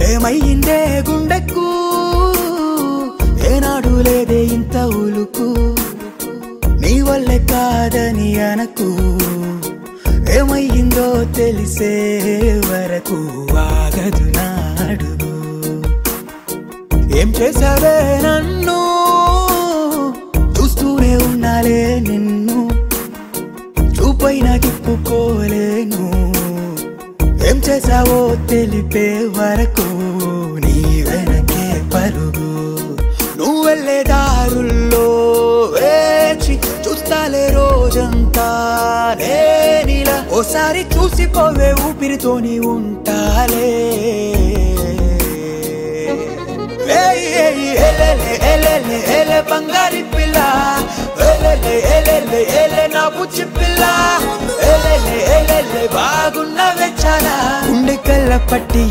ఏమైందే గుండెకు ఏనాడు లేదే ఇంత ఉలుకు నీ వల్లే కాదని అనకు ఏమైందో తెలిసే వరకు ఆగదు నా అడుగు ఏం చేసావే నన్ను చూస్తూనే ఉన్నాలే నిన్ను చూపైన తిప్పుకోలేను ఏం చేసావో తెలిపే వరకు నీ వెనకే పరుగు నువ్వు వెళ్ళే దారుల్లో వేచి చూస్తాలే రోజంతా నేనిలా ఓసారి చూసిపోవే ఊపిరితోని ఉంటాలే ఎలే బంగారి పిల్ల ఎలే నా బుచ్చి పిల్ల ఎలే బాగున్నవే చాలా గుండె కళ్ళ పట్టి